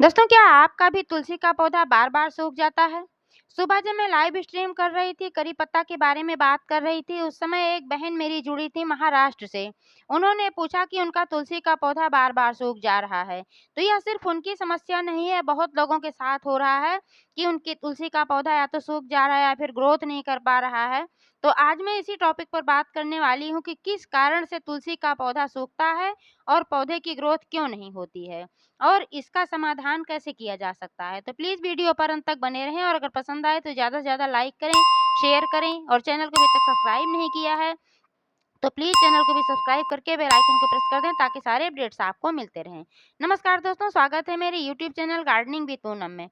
दोस्तों, क्या आपका भी तुलसी का पौधा बार-बार सूख जाता है? सुबह जब मैं लाइव स्ट्रीम कर रही थी, करी पत्ता के बारे में बात कर रही थी, उस समय एक बहन मेरी जुड़ी थी महाराष्ट्र से। उन्होंने पूछा कि उनका तुलसी का पौधा बार-बार सूख जा रहा है। तो यह सिर्फ उनकी समस्या नहीं है, बहुत लोगों के साथ हो रहा है कि उनकी तुलसी का पौधा या तो सूख जा रहा है या फिर ग्रोथ नहीं कर पा रहा है। तो आज मैं इसी टॉपिक पर बात करने वाली हूँ कि किस कारण से तुलसी का पौधा सूखता है और पौधे की ग्रोथ क्यों नहीं होती है। और इसका समाधान कैसे किया जा सकता है। तो प्लीज़ वीडियो पर अंत तक बने रहें और अगर पसंद आए तो ज़्यादा से ज़्यादा लाइक करें, शेयर करें और चैनल को अभी तक सब्सक्राइब नहीं किया है तो प्लीज़ चैनल को भी सब्सक्राइब करके बेल आइकन को प्रेस कर दें ताकि सारे अपडेट्स आपको मिलते रहें। नमस्कार दोस्तों, स्वागत है मेरे YouTube channel gardening with Poonam में।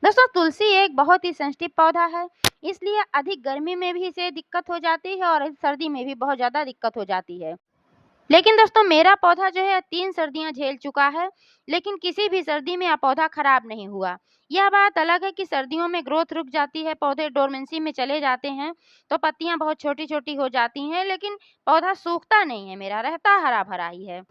दोस्तों, तुलसी एक बहुत ही सेंसिटिव पौधा है, इसलिए अधिक गर्मी में भी इसे दिक्कत हो जाती है और सर्दी में भी बहुत ज़्यादा दिक्कत हो जाती है। लेकिन दोस्तों, मेरा पौधा जो है 3 सर्दियाँ झेल चुका है, लेकिन किसी भी सर्दी में पौधा खराब नहीं हुआ। यह बात अलग है कि सर्दियों में ग्रोथ रुक जाती है, पौधे डोरमेंसी में चले जाते हैं, तो पत्तियाँ बहुत छोटी-छोटी हो जाती हैं, लेकिन पौधा सूखता नहीं है मेरा, रहता हरा-भरा ही है।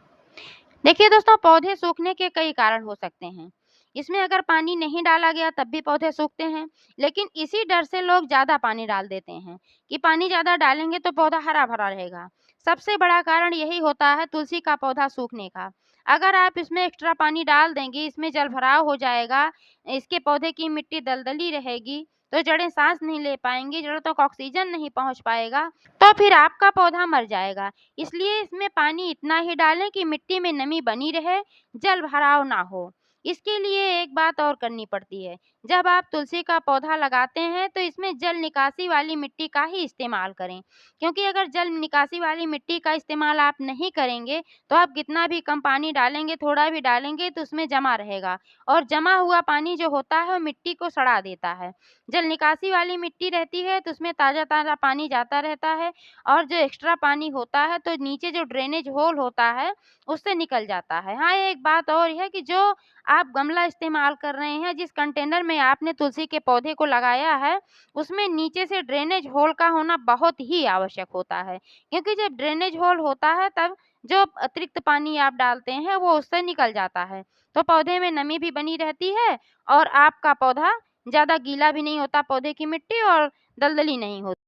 देखिए दोस्तों, पौधे सूखने के कई कारण हो सकते हैं। इसमें अगर पानी नहीं डाला गया तब भी पौधे सूखते हैं, लेकिन इसी डर से लोग ज़्यादा पानी डाल देते हैं कि पानी ज़्यादा डालेंगे तो पौधा हरा-भरा रहेगा। सबसे बड़ा कारण यही होता है तुलसी का पौधा सूखने का। अगर आप इसमें एक्स्ट्रा पानी डाल देंगे, इसमें जलभराव हो जाएगा, इसके पौधे की मिट्टी दलदली रहेगी, तो जड़ें सांस नहीं ले पाएँगी, जड़ों तक ऑक्सीजन नहीं पहुँच पाएगा, तो फिर आपका पौधा मर जाएगा। इसलिए इसमें पानी इतना ही डालें कि मिट्टी में नमी बनी रहे, जल भराव ना हो। इसके लिए एक बात और करनी पड़ती है, जब आप तुलसी का पौधा लगाते हैं तो इसमें जल निकासी वाली मिट्टी का ही इस्तेमाल करें, क्योंकि अगर जल निकासी वाली मिट्टी का इस्तेमाल आप नहीं करेंगे तो आप कितना भी कम पानी डालेंगे, थोड़ा भी डालेंगे तो उसमें जमा रहेगा और जमा हुआ पानी जो होता है वो मिट्टी को सड़ा देता है। जल निकासी वाली मिट्टी रहती है तो उसमें ताज़ा-ताज़ा पानी जाता रहता है और जो एक्स्ट्रा पानी होता है तो नीचे जो ड्रेनेज होल होता है उससे निकल जाता है। हाँ, एक बात और है कि जो आप गमला इस्तेमाल कर रहे हैं, जिस कंटेनर में आपने तुलसी के पौधे को लगाया है, उसमें नीचे से ड्रेनेज होल का होना बहुत ही आवश्यक होता है। क्योंकि जब ड्रेनेज होल होता है तब जो अतिरिक्त पानी आप डालते हैं वो उससे निकल जाता है। तो पौधे में नमी भी बनी रहती है और आपका पौधा ज़्यादा गीला भी नहीं होता, पौधे की मिट्टी और दलदली नहीं होती।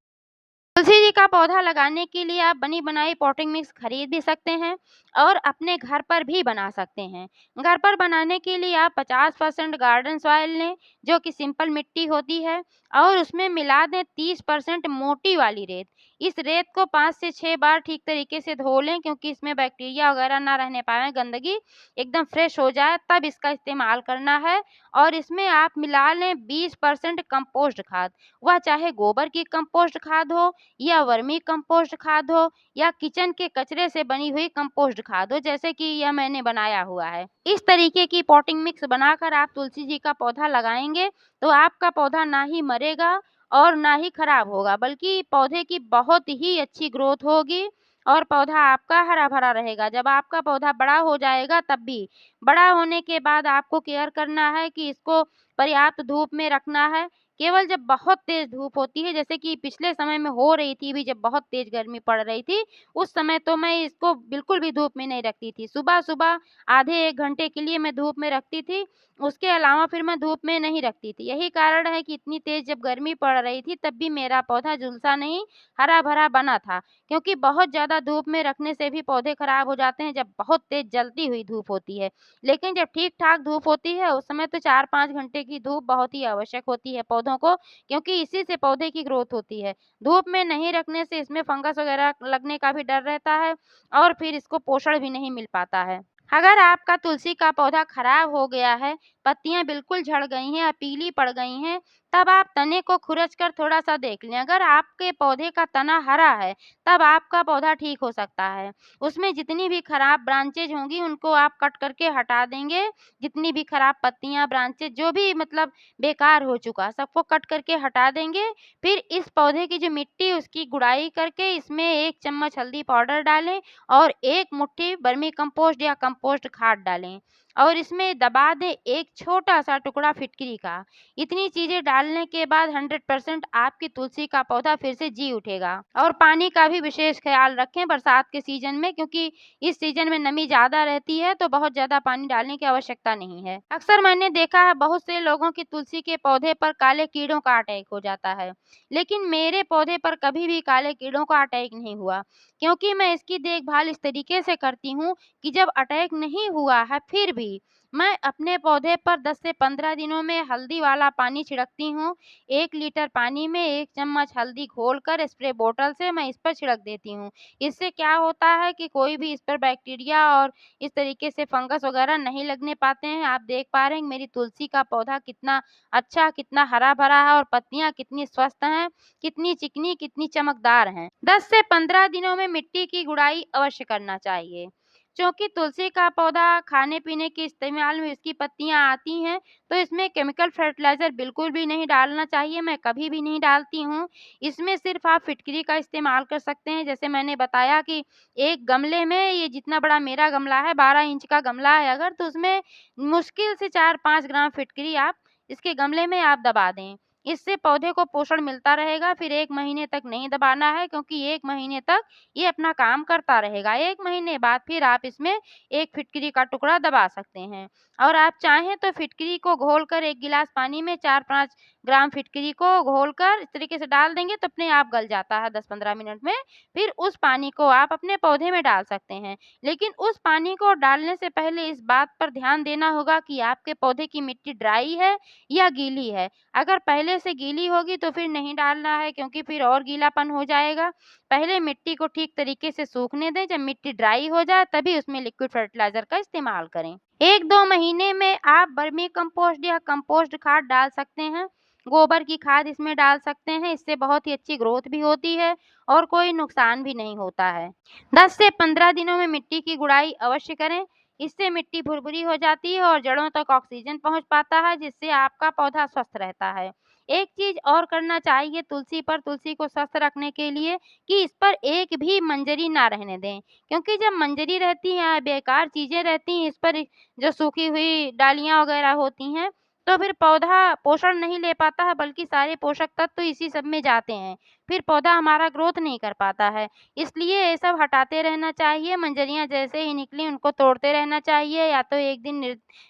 तुलसी जी का पौधा लगाने के लिए आप बनी बनाई पॉटिंग मिक्स खरीद भी सकते हैं और अपने घर पर भी बना सकते हैं। घर पर बनाने के लिए आप 50% गार्डन सॉइल लें, जो कि सिंपल मिट्टी होती है, और उसमें मिला दें 30% मोटी वाली रेत। इस रेत को 5 से 6 बार ठीक तरीके से धो लें, क्योंकि इसमें बैक्टीरिया वगैरह ना रहने पाएँ, गंदगी एकदम फ्रेश हो जाए तब इसका इस्तेमाल करना है। और इसमें आप मिला लें 20% कंपोस्ट खाद, वह चाहे गोबर की कंपोस्ट खाद हो या वर्मी कंपोस्ट खाद हो या किचन के कचरे से बनी हुई कंपोस्ट खाद हो, जैसे कि यह मैंने बनाया हुआ है। इस तरीके की पॉटिंग मिक्स बनाकर आप तुलसी जी का पौधा लगाएंगे तो आपका पौधा ना ही मरेगा और ना ही खराब होगा, बल्कि पौधे की बहुत ही अच्छी ग्रोथ होगी और पौधा आपका हरा भरा रहेगा। जब आपका पौधा बड़ा हो जाएगा तब भी, बड़ा होने के बाद आपको केयर करना है कि इसको पर्याप्त धूप में रखना है। केवल जब बहुत तेज़ धूप होती है, जैसे कि पिछले समय में हो रही थी, भी जब बहुत तेज़ गर्मी पड़ रही थी, उस समय तो मैं इसको बिल्कुल भी धूप में नहीं रखती थी। सुबह-सुबह आधे 1 घंटे के लिए मैं धूप में रखती थी, उसके अलावा फिर मैं धूप में नहीं रखती थी। यही कारण है कि इतनी तेज़ जब गर्मी पड़ रही थी तब भी मेरा पौधा झुलसा नहीं, हरा-भरा बना था। क्योंकि बहुत ज़्यादा धूप में रखने से भी पौधे खराब हो जाते हैं, जब बहुत तेज़ जलती हुई धूप होती है। लेकिन जब ठीक-ठाक धूप होती है, उस समय तो 4-5 घंटे की धूप बहुत ही आवश्यक होती है पौधों को, क्योंकि इसी से पौधे की ग्रोथ होती है। धूप में नहीं रखने से इसमें फंगस वगैरह लगने का भी डर रहता है और फिर इसको पोषण भी नहीं मिल पाता है। अगर आपका तुलसी का पौधा खराब हो गया है, पत्तियाँ बिल्कुल झड़ गई हैं या पीली पड़ गई हैं, तब आप तने को खुरच कर थोड़ा-सा देख लें। अगर आपके पौधे का तना हरा है, तब आपका पौधा ठीक हो सकता है। उसमें जितनी भी खराब ब्रांचेज़ होंगी उनको आप कट करके हटा देंगे। जितनी भी खराब पत्तियाँ, ब्रांचेज़ जो भी मतलब बेकार हो चुका, सबको कट करके हटा देंगे। फिर इस पौधे की जो मिट्टी उसकी गुड़ाई करके इसमें 1 चम्मच हल्दी पाउडर डालें और 1 मुट्ठी वर्मी कंपोस्ट या कंपोस्ट खाद डालें और इसमें दबा दें एक छोटा-सा टुकड़ा फिटकरी का। इतनी चीज़ें डालने के बाद 100% आपकी तुलसी का पौधा फिर से जी उठेगा। और पानी का भी विशेष ख़्याल रखें बरसात के सीज़न में, क्योंकि इस सीज़न में नमी ज़्यादा रहती है, तो बहुत ज़्यादा पानी डालने की आवश्यकता नहीं है। अक्सर मैंने देखा है बहुत से लोगों की तुलसी के पौधे पर काले कीड़ों का अटैक हो जाता है, लेकिन मेरे पौधे पर कभी भी काले कीड़ों का अटैक नहीं हुआ, क्योंकि मैं इसकी देखभाल इस तरीके से करती हूँ कि जब अटैक नहीं हुआ है फिर भी मैं अपने पौधे पर 10 से 15 दिनों में हल्दी वाला पानी छिड़कती हूँ। 1 लीटर पानी में 1 चम्मच हल्दी घोलकर स्प्रे बोतल से मैं इस पर छिड़क देती हूँ। इससे क्या होता है कि कोई भी इस पर बैक्टीरिया और इस तरीके से फंगस वगैरह नहीं लगने पाते हैं। आप देख पा रहे हैं मेरी तुलसी का पौधा कितना अच्छा, कितना हरा-भरा है और पत्तियाँ कितनी स्वस्थ हैं, कितनी चिकनी, कितनी चमकदार हैं। 10 से 15 दिनों में मिट्टी की गुड़ाई अवश्य करना चाहिए। चूँकि तुलसी का पौधा खाने-पीने के इस्तेमाल में इसकी पत्तियाँ आती हैं, तो इसमें केमिकल फर्टिलाइज़र बिल्कुल भी नहीं डालना चाहिए, मैं कभी भी नहीं डालती हूँ। इसमें सिर्फ़ आप फिटकरी का इस्तेमाल कर सकते हैं। जैसे मैंने बताया कि एक गमले में, ये जितना बड़ा मेरा गमला है 12 इंच का गमला है अगर, तो उसमें मुश्किल से 4-5 ग्राम फिटकरी आप इसके गमले में आप दबा दें। इससे पौधे को पोषण मिलता रहेगा। फिर 1 महीने तक नहीं दबाना है, क्योंकि 1 महीने तक ये अपना काम करता रहेगा। 1 महीने बाद फिर आप इसमें 1 फिटकरी का टुकड़ा दबा सकते हैं। और आप चाहें तो फिटकरी को घोलकर 1 गिलास पानी में 4-5 ग्राम फिटकरी को घोलकर इस तरीके से डाल देंगे तो अपने आप गल जाता है 10-15 मिनट में। फिर उस पानी को आप अपने पौधे में डाल सकते हैं। लेकिन उस पानी को डालने से पहले इस बात पर ध्यान देना होगा कि आपके पौधे की मिट्टी ड्राई है या गीली है। अगर पहले से गीली होगी तो फिर नहीं डालना है, क्योंकि फिर और गीलापन हो जाएगा। पहले मिट्टी को ठीक तरीके से सूखने दें, जब मिट्टी ड्राई हो जाए तभी उसमें लिक्विड फर्टिलाइज़र का इस्तेमाल करें। 1-2 महीने में आप वर्मी कंपोस्ट या कंपोस्ट खाद डाल सकते हैं। गोबर की खाद इसमें डाल सकते हैं, इससे बहुत ही अच्छी ग्रोथ भी होती है और कोई नुकसान भी नहीं होता है। 10 से 15 दिनों में मिट्टी की गुड़ाई अवश्य करें। इससे मिट्टी भुरभुरी हो जाती है और जड़ों तक ऑक्सीजन पहुंच पाता है, जिससे आपका पौधा स्वस्थ रहता है। एक चीज़ और करना चाहिए तुलसी को स्वस्थ रखने के लिए, कि इस पर एक भी मंजरी ना रहने दें, क्योंकि जब मंजरी रहती है, बेकार चीज़ें रहती हैं इस पर, जो सूखी हुई डालियाँ वगैरह होती हैं, तो फिर पौधा पोषण नहीं ले पाता है, बल्कि सारे पोषक तत्व इसी सब में जाते हैं। फिर पौधा हमारा ग्रोथ नहीं कर पाता है। इसलिए ये सब हटाते रहना चाहिए। मंजरियाँ जैसे ही निकली उनको तोड़ते रहना चाहिए, या तो एक दिन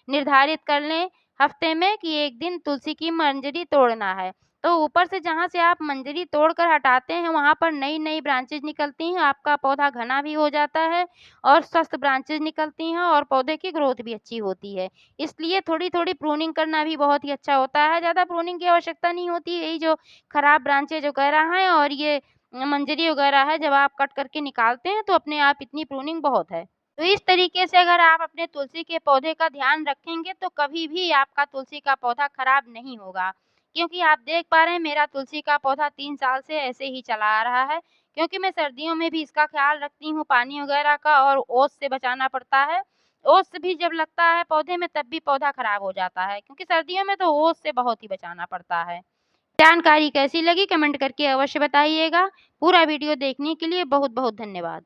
निर्धारित कर लें हफ्ते में कि एक दिन तुलसी की मंजरी तोड़ना है। तो ऊपर से जहाँ से आप मंजरी तोड़कर हटाते हैं वहाँ पर नई-नई ब्रांचेज़ निकलती हैं, आपका पौधा घना भी हो जाता है और स्वस्थ ब्रांचेज़ निकलती हैं और पौधे की ग्रोथ भी अच्छी होती है। इसलिए थोड़ी-थोड़ी प्रूनिंग करना भी बहुत ही अच्छा होता है। ज़्यादा प्रूनिंग की आवश्यकता नहीं होती है, यही जो खराब ब्रांचेज़ वगैरह हैं और ये मंजरी वगैरह है, जब आप कट करके निकालते हैं तो अपने आप इतनी प्रूनिंग बहुत है। तो इस तरीके से अगर आप अपने तुलसी के पौधे का ध्यान रखेंगे तो कभी भी आपका तुलसी का पौधा खराब नहीं होगा। क्योंकि आप देख पा रहे हैं मेरा तुलसी का पौधा 3 साल से ऐसे ही चला आ रहा है, क्योंकि मैं सर्दियों में भी इसका ख़्याल रखती हूँ पानी वगैरह का, और ओस से बचाना पड़ता है। ओस भी जब लगता है पौधे में तब भी पौधा खराब हो जाता है, क्योंकि सर्दियों में तो ओस से बहुत ही बचाना पड़ता है। जानकारी कैसी लगी कमेंट करके अवश्य बताइएगा। पूरा वीडियो देखने के लिए बहुत-बहुत धन्यवाद।